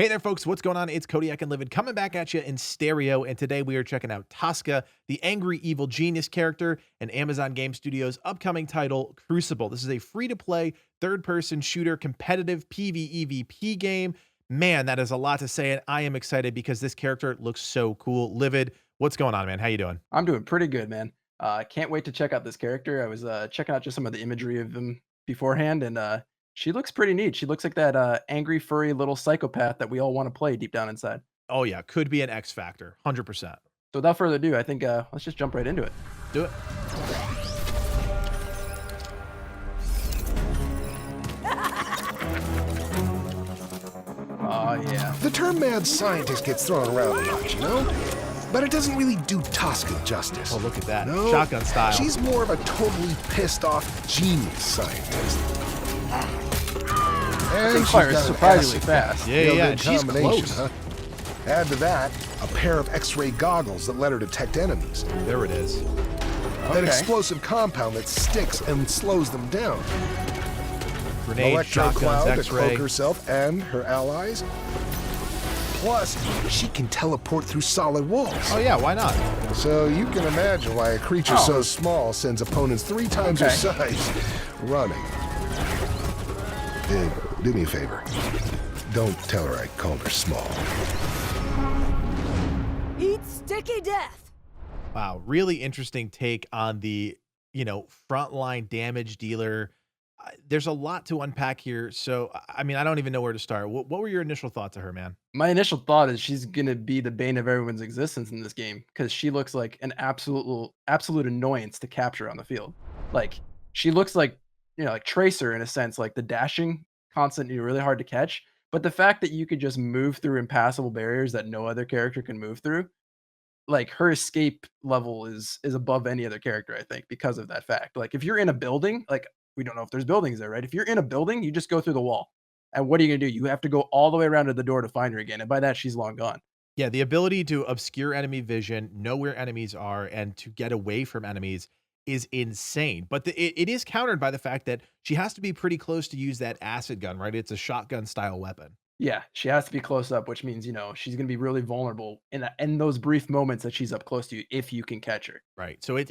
Hey there, folks. What's going on? It's Codiak and Livid coming back at you in stereo. And today we are checking out Tosca, the angry evil genius character, and Amazon Game Studios' upcoming title, Crucible. This is a free to play, third person shooter, competitive PvEVP game. Man, that is a lot to say. And I am excited because this character looks so cool. Livid, what's going on, man? How you doing? I'm doing pretty good, man. Can't wait to check out this character. I was checking out just some of the imagery of him beforehand, and she looks pretty neat. She looks like that angry, furry little psychopath that we all want to play deep down inside. Oh, yeah. Could be an X Factor. 100%. So without further ado, I think let's just jump right into it. Do it. Oh yeah. The term mad scientist gets thrown around a lot, you know? But it doesn't really do Tosca justice. Oh, look at that. No, Shotgun style. she's more of a totally pissed off genius scientist. And Thing she's fires got an surprisingly acid fast. Yeah, Real yeah. good And she's combination, close. huh? Add to that a pair of X-ray goggles that let her detect enemies. There it is. That Okay. explosive compound that sticks and slows them down. Grenade, Electro shotguns, cloud to X-ray. cloak herself and her allies. Plus, she can teleport through solid walls. Oh, yeah. Why not? So you can imagine why a creature Oh. so small sends opponents 3 times her Okay. size running. Hey, do me a favor. Don't tell her I called her small. Eat sticky death. Wow, really interesting take on the, frontline damage dealer. There's a lot to unpack here. So, I mean, I don't even know where to start. What were your initial thoughts of her, man? My initial thought is she's gonna be the bane of everyone's existence in this game because she looks like an absolute annoyance to capture on the field. Like she looks like like Tracer in a sense, like the dashing constant, really hard to catch. But the fact that you could just move through impassable barriers that no other character can move through, like her escape level is above any other character, I think, because of that fact. Like if you're in a building, like we don't know if there's buildings there, right? If you're in a building, you just go through the wall. And what are you gonna do? You have to go all the way around to the door to find her again. And by that, she's long gone. Yeah, the ability to obscure enemy vision, know where enemies are, and to get away from enemies is insane. But it is countered by the fact that she has to be pretty close to use that acid gun, right? It's a shotgun style weapon. Yeah, she has to be close up, which means, she's gonna be really vulnerable in those brief moments that she's up close to you if you can catch her. Right. So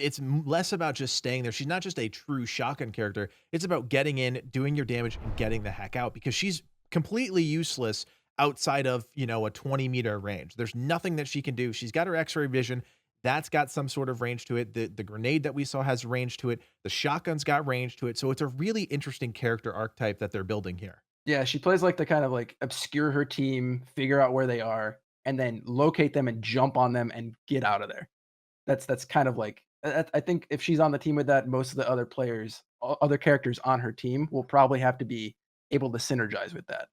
less about just staying there. She's not just a true shotgun character. It's about getting in, doing your damage, and getting the heck out because she's completely useless outside of, a 20-meter range. There's nothing that she can do. She's got her X-ray vision. That's got some sort of range to it. The grenade that we saw has range to it. The shotgun's got range to it. So it's a really interesting character archetype that they're building here. Yeah, she plays like the kind of like obscure her team, figure out where they are, and then locate them and jump on them and get out of there. That's kind of like I think if she's on the team with that, most of the other players, other characters on her team will probably have to be able to synergize with that.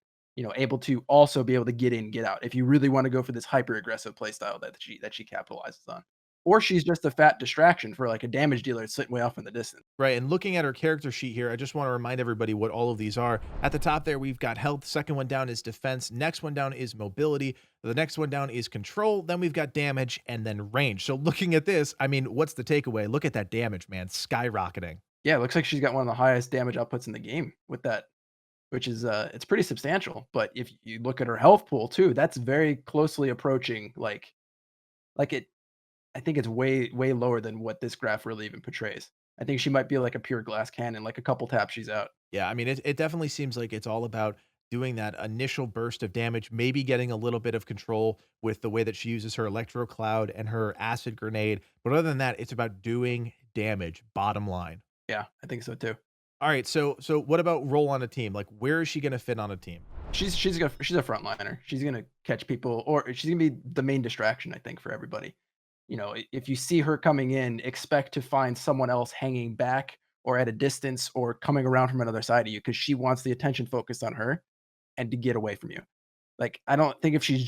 Able to also be able to get in, get out. If you really want to go for this hyper aggressive play style that she capitalizes on, or she's just a fat distraction for like a damage dealer sitting way off in the distance. Right, and looking at her character sheet here, I just want to remind everybody what all of these are. At the top there, we've got health. Second one down is defense. Next one down is mobility. The next one down is control. Then we've got damage and then range. So looking at this, I mean, what's the takeaway? Look at that damage, man, skyrocketing. Yeah, it looks like she's got one of the highest damage outputs in the game with that, which is it's pretty substantial. But if you look at her health pool too, that's very closely approaching like it. I think it's way lower than what this graph really even portrays. I think she might be like a pure glass cannon. Like a couple taps, she's out. Yeah, I mean, it definitely seems like it's all about doing that initial burst of damage, maybe getting a little bit of control with the way that she uses her electro cloud and her acid grenade. But other than that, it's about doing damage, bottom line. Yeah, I think so too. All right, so what about role on a team? Like, where is she going to fit on a team? She's a frontliner. She's gonna catch people, or she's gonna be the main distraction. I think for everybody. If you see her coming in, expect to find someone else hanging back or at a distance or coming around from another side of you because she wants the attention focused on her and to get away from you. Like I don't think if she's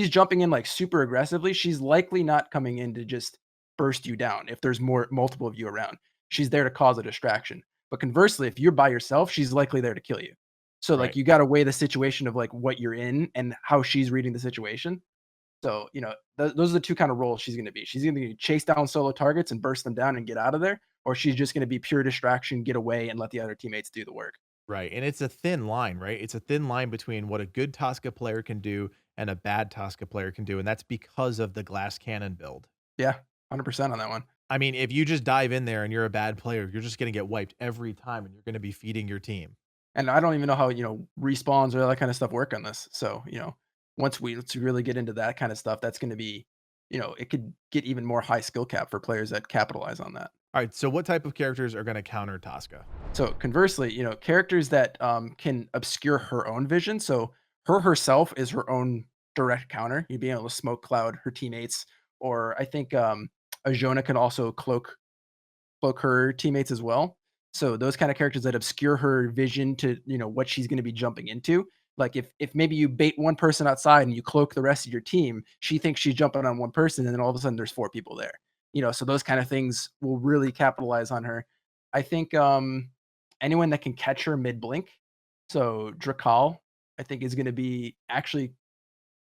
jumping in like super aggressively, she's likely not coming in to just burst you down if there's multiple of you around. She's there to cause a distraction. But conversely, if you're by yourself, she's likely there to kill you. So like Right. you got to weigh the situation of like what you're in and how she's reading the situation. So, those are the 2 kind of roles she's gonna be. She's gonna chase down solo targets and burst them down and get out of there, or she's just gonna be pure distraction, get away, and let the other teammates do the work. Right, and it's a thin line, right? It's a thin line between what a good Tosca player can do and a bad Tosca player can do, and that's because of the glass cannon build. Yeah, 100% on that one. I mean, if you just dive in there and you're a bad player, you're just gonna get wiped every time, and you're gonna be feeding your team. And I don't even know how, respawns or that kind of stuff work on this. So, once we really get into that kind of stuff, that's gonna be, it could get even more high skill cap for players that capitalize on that. Alright, so what type of characters are gonna counter Tosca? So conversely, characters that can obscure her own vision. So her herself is her own direct counter. You'd be able to smoke cloud her teammates, or I think Ajona can also cloak her teammates as well. So those kind of characters that obscure her vision to what she's going to be jumping into. Like if maybe you bait one person outside and you cloak the rest of your team, she thinks she's jumping on one person, and then all of a sudden there's four people there. So those kind of things will really capitalize on her. I think anyone that can catch her mid blink. So Drakal, I think, is going to be actually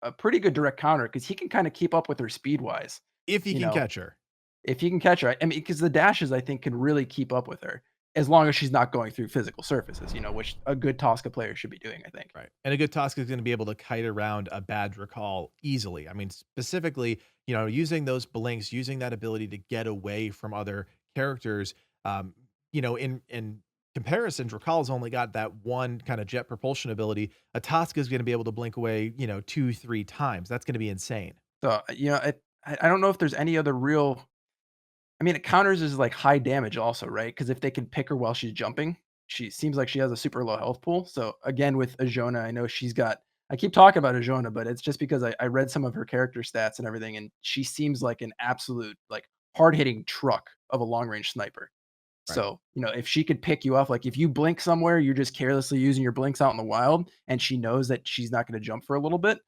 a pretty good direct counter because he can kind of keep up with her speed wise. If he You can know, catch her. if he can catch her, I mean, because the dashes I think can really keep up with her as long as she's not going through physical surfaces. Which a good Tosca player should be doing. I think. Right. And a good Tosca is going to be able to kite around a bad recall easily. I mean, specifically, using those blinks, using that ability to get away from other characters. Um, in comparison, Drakal's only got that one kind of jet propulsion ability. A Tosca is going to be able to blink away, two, three times. That's going to be insane. So I don't know if there's any other real. I mean, it counters is like high damage also, right? Because if they can pick her while she's jumping, she seems like she has a super low health pool. So again, with Ajona, I know she's got. I keep talking about Ajona, but it's just because I read some of her character stats and everything, and she seems like an absolute like hard hitting truck of a long range sniper. Right. So, if she could pick you off, like if you blink somewhere, you're just carelessly using your blinks out in the wild, and she knows that she's not going to jump for a little bit,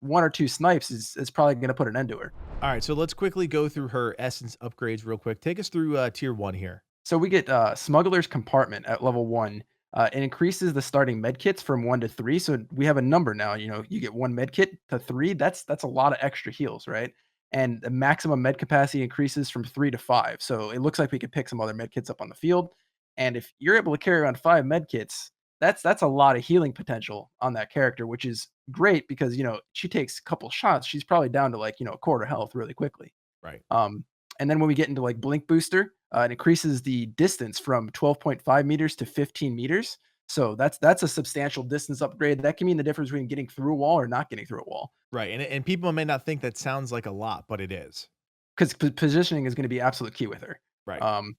one or two snipes is probably going to put an end to her. All right. So let's quickly go through her essence upgrades real quick. Take us through tier one here. So we get Smuggler's Compartment at level 1. It increases the starting med kits from 1 to 3. So we have a number now. You get 1 med kit to 3. That's a lot of extra heals, right? And the maximum med capacity increases from 3 to 5. So it looks like we could pick some other med kits up on the field. And if you're able to carry around 5 med kits, that's a lot of healing potential on that character, which is great because she takes a couple shots, she's probably down to like a quarter health really quickly. Right. And then when we get into like Blink Booster, it increases the distance from 12.5 meters to 15 meters. So that's a substantial distance upgrade. That can mean the difference between getting through a wall or not getting through a wall. Right. And people may not think that sounds like a lot, but it is. Because positioning is going to be absolute key with her. Right. Um,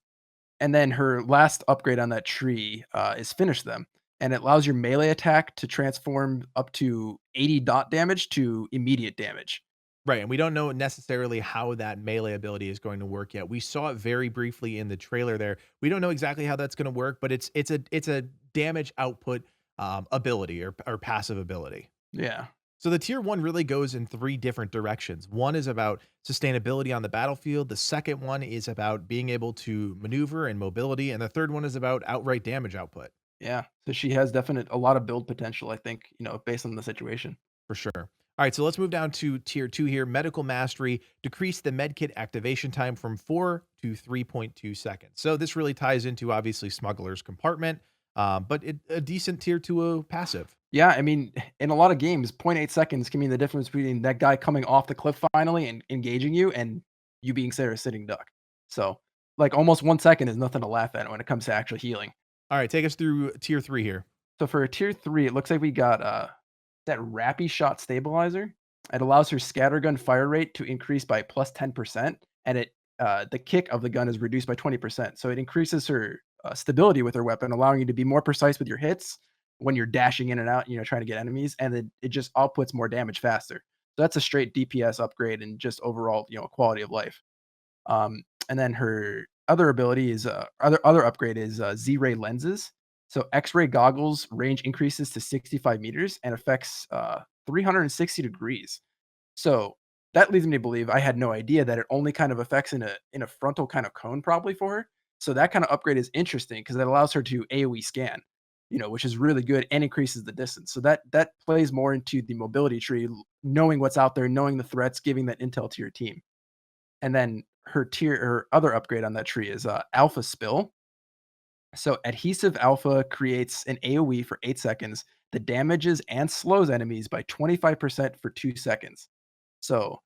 and then her last upgrade on that tree is Finish Them. And it allows your melee attack to transform up to 80 dot damage to immediate damage. Right, and we don't know necessarily how that melee ability is going to work yet. We saw it very briefly in the trailer there. We don't know exactly how that's going to work, but it's a damage output ability or passive ability. Yeah. So the tier one really goes in three different directions. One is about sustainability on the battlefield. The second one is about being able to maneuver and mobility, and the third one is about outright damage output. Yeah. So she has a lot of build potential, I think, based on the situation. For sure. All right, so let's move down to tier two here. Medical Mastery, decrease the medkit activation time from 4 to 3.2 seconds. So this really ties into obviously Smuggler's Compartment, but a decent tier two passive. Yeah, I mean, in a lot of games, zero point 0.8 seconds can mean the difference between that guy coming off the cliff finally and engaging you and you being Sarah sitting duck. So, like, almost 1 second is nothing to laugh at when it comes to actually healing. All right, take us through tier three here. So for a tier 3, it looks like we got that Rappy Shot Stabilizer. It allows her scattergun fire rate to increase by plus 10%, and the kick of the gun is reduced by 20%. So it increases her stability with her weapon, allowing you to be more precise with your hits when you're dashing in and out, trying to get enemies, and it just outputs more damage faster. So that's a straight DPS upgrade and just overall, quality of life. And then her other ability is other upgrade is Z-ray lenses. So X-ray goggles range increases to 65 meters and affects 360 degrees. So that leads me to believe I had no idea that it only kind of affects in a frontal kind of cone probably for her. So that kind of upgrade is interesting because it allows her to AoE scan, which is really good and increases the distance. So that plays more into the mobility tree, knowing what's out there, knowing the threats, giving that intel to your team. And then her other upgrade on that tree is Alpha Spill. So Adhesive Alpha creates an AoE for 8 seconds that damages and slows enemies by 25% for 2 seconds. So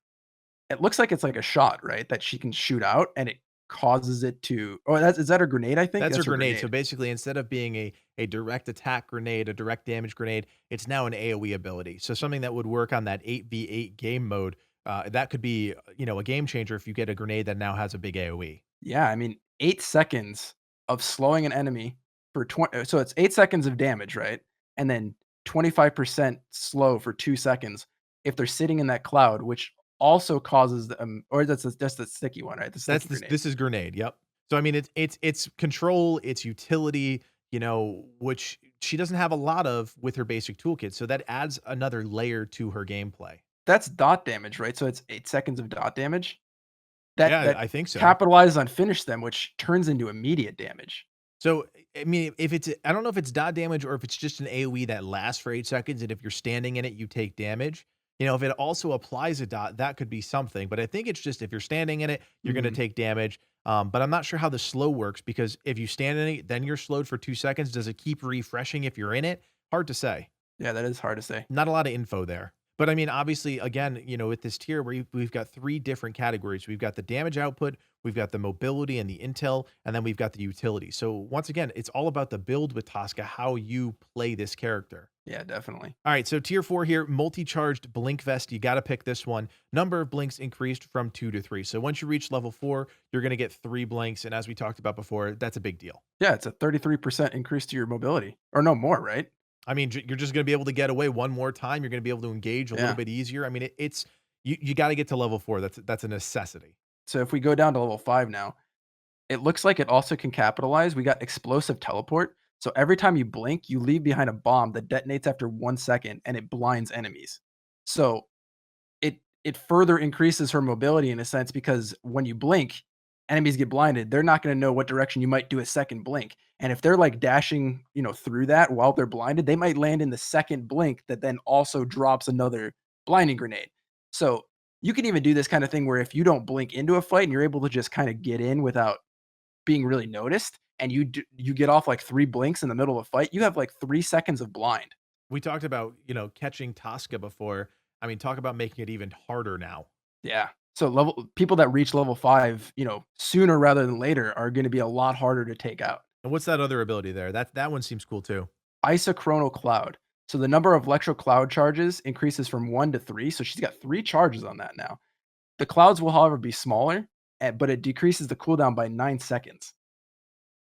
it looks like it's like a shot, right? That she can shoot out and it causes it to oh, is that a grenade, I think? That's her That's her grenade. So grenade. basically, instead of being a direct attack grenade, a direct damage grenade, it's now an AoE ability. So something that would work on that 8v8 game mode, that could be, a game changer if you get a grenade that now has a big AoE. Yeah, I mean, 8 seconds of slowing an enemy for 20 so it's 8 seconds of damage, right? And then 25% slow for 2 seconds if they're sitting in that cloud, which also causes them or that's the sticky one, right? The That's sticky this. grenade. This is grenade. Yep. So I mean, it's control, it's utility, which she doesn't have a lot of with her basic toolkit. So that adds another layer to her gameplay. That's dot damage, right? So it's 8 seconds of dot damage. That Yeah, that I think so. capitalizes on finish them, which turns into immediate damage. So, I mean, if it's I don't know if it's dot damage or if it's just an AoE that lasts for 8 seconds, and if you're standing in it, you take damage. If it also applies a dot, that could be something, but I think it's just if you're standing in it, you're gonna Mhm. take damage, but I'm not sure how the slow works because if you stand in it, then you're slowed for 2 seconds. Does it keep refreshing if you're in it? Hard to say. Yeah, that is hard to say. Not a lot of info there. But I mean, obviously, again, with this tier where we've got 3 different categories. We've got the damage output, we've got the mobility and the intel, and then we've got the utility. So once again, it's all about the build with Tosca, how you play this character. Yeah, definitely. All right, so tier 4 here, multi-charged blink vest. You got to pick this one. Number of blinks increased from 2 to 3. So once you reach level 4, you're going to get 3 blinks, and as we talked about before, that's a big deal. Yeah, it's a 33% increase to your mobility, or no more, right? I mean, you're just going to be able to get away one more time. You're going to be able to engage a little Yeah. bit easier. I mean, it's you got to get to level 4. That's a necessity. So if we go down to level 5 now, it looks like it also can capitalize. We got explosive teleport. So every time you blink, you leave behind a bomb that detonates after 1 second and it blinds enemies. So it further increases her mobility in a sense because when you blink, enemies get blinded. They're not going to know what direction you might do a second blink. And if they're like dashing, through that while they're blinded, they might land in the second blink that then also drops another blinding grenade. So you can even do this kind of thing where if you don't blink into a fight and you're able to just kind of get in without being really noticed, and you get off like 3 blinks in the middle of a fight, you have like 3 seconds of blind. We talked about, catching Tosca before. I mean, talk about making it even harder now. Yeah. So level people that reach level 5, sooner rather than later are gonna be a lot harder to take out. And what's that other ability there? That one seems cool too. Isochronal Cloud. So the number of electro cloud charges increases from 1 to 3, so she's got 3 charges on that now. The clouds will, however, be smaller, but it decreases the cooldown by 9 seconds.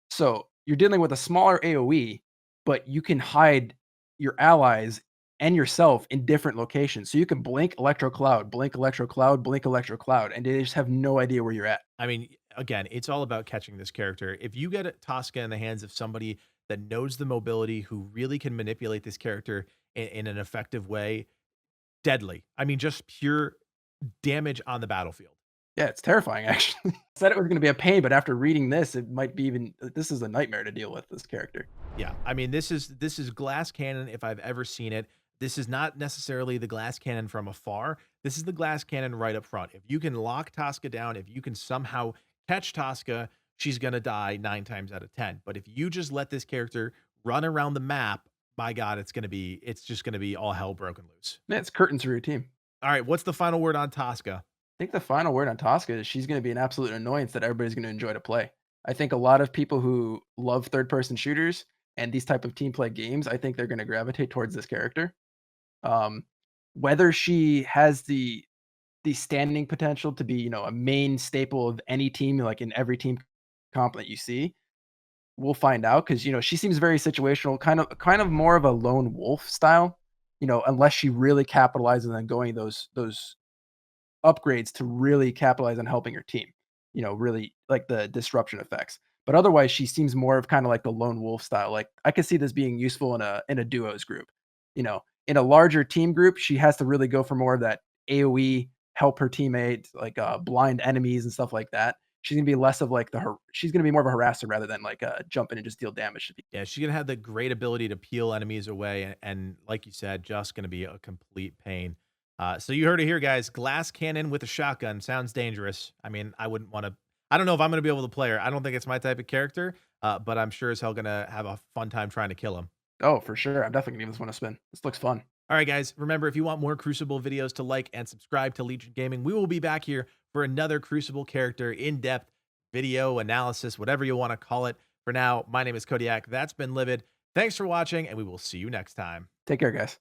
So you're dealing with a smaller AoE, but you can hide your allies and yourself in different locations. So you can blink Electro Cloud, blink Electro Cloud, blink Electro Cloud, and they just have no idea where you're at. I mean, again, it's all about catching this character. If you get Tosca in the hands of somebody that knows the mobility, who really can manipulate this character in an effective way, deadly. I mean, just pure damage on the battlefield. Yeah, it's terrifying actually. Said it was gonna be a pain, but after reading this, it might be even this is a nightmare to deal with this character. Yeah, I mean, this is glass cannon if I've ever seen it. This is not necessarily the glass cannon from afar. This is the glass cannon right up front. If you can lock Tosca down, if you can somehow catch Tosca, she's gonna die 9 times out of 10. But if you just let this character run around the map, my God, it's just gonna be all hell broken loose. Yeah, it's curtains for your team. All right, what's the final word on Tosca? I think the final word on Tosca is she's gonna be an absolute annoyance that everybody's gonna enjoy to play. I think a lot of people who love third-person shooters and these type of team play games, I think they're gonna gravitate towards this character. Um, whether she has the standing potential to be, a main staple of any team, like in every team comp that you see, we'll find out because she seems very situational, kind of more of a lone wolf style. Unless she really capitalizes on going those upgrades to really capitalize on helping her team. Really like the disruption effects. But otherwise, she seems more of kind of like the lone wolf style. Like I could see this being useful in a duos group. In a larger team group, she has to really go for more of that AOE, help her teammates, like blind enemies and stuff like that. She's gonna be less of like she's gonna be more of a harasser rather than like jump in and just deal damage to people. Yeah, she's gonna have the great ability to peel enemies away, and like you said, just gonna be a complete pain. So you heard it here, guys. Glass cannon with a shotgun sounds dangerous. I mean, I don't know if I'm gonna be able to play her. I don't think it's my type of character, but I'm sure as hell gonna have a fun time trying to kill him. Oh, for sure. I'm definitely gonna give this one a spin. This looks fun. All right, guys, remember, if you want more Crucible videos, to like and subscribe to Legion Gaming. We will be back here for another Crucible character in-depth video analysis, whatever you want to call it. For now, my name is Codiak. That's been Livid. Thanks for watching, and we will see you next time. Take care, guys.